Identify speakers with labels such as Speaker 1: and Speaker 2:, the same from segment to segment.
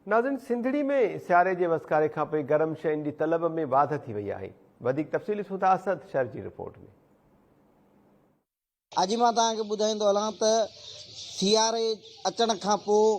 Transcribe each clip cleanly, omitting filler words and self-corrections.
Speaker 1: नाज़रीन, सिंधड़ी में सियारे जे वसकारे खां पोइ गरम शयुनि जी तलब में वाध थी वई आहे। वधीक तफ़सील ॾिसूं था असद शहर जी रिपोर्ट में।
Speaker 2: अॼु मां तव्हांखे ॿुधाईंदो हलां त सियारे अचण खां पोइ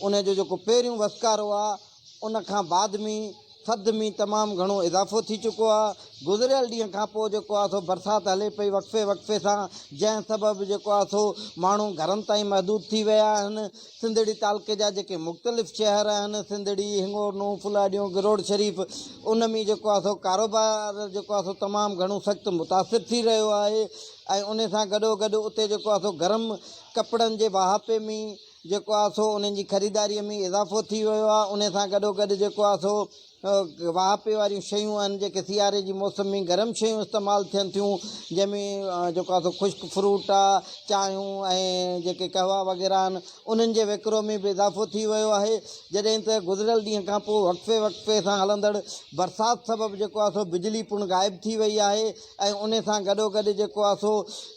Speaker 2: उन जो जेको पहिरियों वसकारो आहे उन खां बाद में थधि में तमामु घणो इज़ाफ़ो थी चुको आहे। गुज़िरियल ॾींहं खां पोइ जेको आहे सो बरसाति हले पई वक़्फ़े वक़्फ़े सां, जंहिं सबबु जेको आहे सो माण्हू घरनि ताईं महदूद थी विया आहिनि। सिंधड़ी तालुके जा जेके मुख़्तलिफ़ शहर आहिनि, सिंधड़ी, हिंगोरनू, फुलाडियूं, गिरोड शरीफ़, उन में जेको आहे सो कारोबार जेको आहे सो तमामु घणो सख़्तु मुतासिर थी रहियो आहे। ऐं उन सां गॾोगॾु उते जेको आहे सो गरम कपिड़नि जे वहापे में जेको आहे सो उन्हनि जी ख़रीदारीअ में इज़ाफ़ो थी वियो आहे। उन सां गॾोगॾु जेको आहे सो वहापे वारियूं शयूं आहिनि जेके सियारे जी मौसम में गरम शयूं इस्तेमालु थियनि थियूं, जंहिंमें जेको आहे सो ख़ुश्क फ्रूट आहे, चांहियूं ऐं जेके कहवा वग़ैरह आहिनि, उन्हनि जे विकिरो में बि इज़ाफ़ो थी वियो आहे। जॾहिं त गुज़िरियल ॾींहं खां पोइ वक़्फ़े वक़्फ़े सां हलंदड़ बरसाति सबबु जेको आहे सो बिजली पिणु ग़ाइबु थी वई आहे। ऐं उन सां गॾोगॾु जेको आहे सो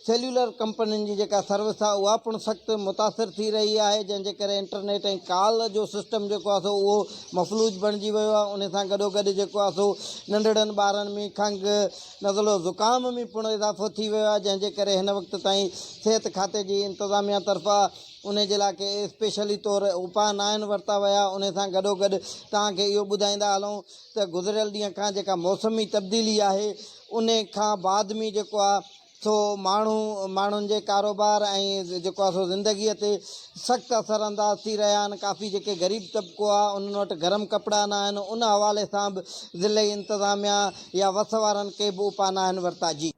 Speaker 2: सेल्युलर कंपनियुनि जी जेका सर्विस आहे उहा पिणु सख़्तु मुतासिर थी रही आहे, जंहिंजे करे इंटरनेट ऐं कॉल जो सिस्टम जेको आहे सो उहो मफ़लूज बणिजी वियो आहे। उन सां गॾोगॾु जेको आहे सो नंढड़नि ॿारनि में खंघि, नज़लो ज़ुकाम में पिणु इज़ाफ़ो थी वियो आहे, जंहिंजे करे हिन वक़्त ताईं सिहत खाते जी इंतिज़ामिया तरफ़ां उन जे लाइ के स्पेशली तौरु उपाय न आहिनि वरिता विया। उन सां गॾोगॾु तव्हांखे इहो ॿुधाईंदा हलूं त गुज़िरियल ॾींहं खां जेका मौसमी तब्दीली आहे उन खां बाद में जेको आहे सो माण्हुनि जे कारोबार ऐं जेको आहे सो ज़िंदगीअ ते सख़्तु असर अंदाज़ थी रहिया आहिनि। काफ़ी जेके ग़रीब तबिको आहे उन्हनि वटि गरम कपिड़ा न आहिनि। उन हवाले सां बि ज़िले इंतिज़ामिया या वस वारनि के बि उपाय न आहिनि वरिता। जी।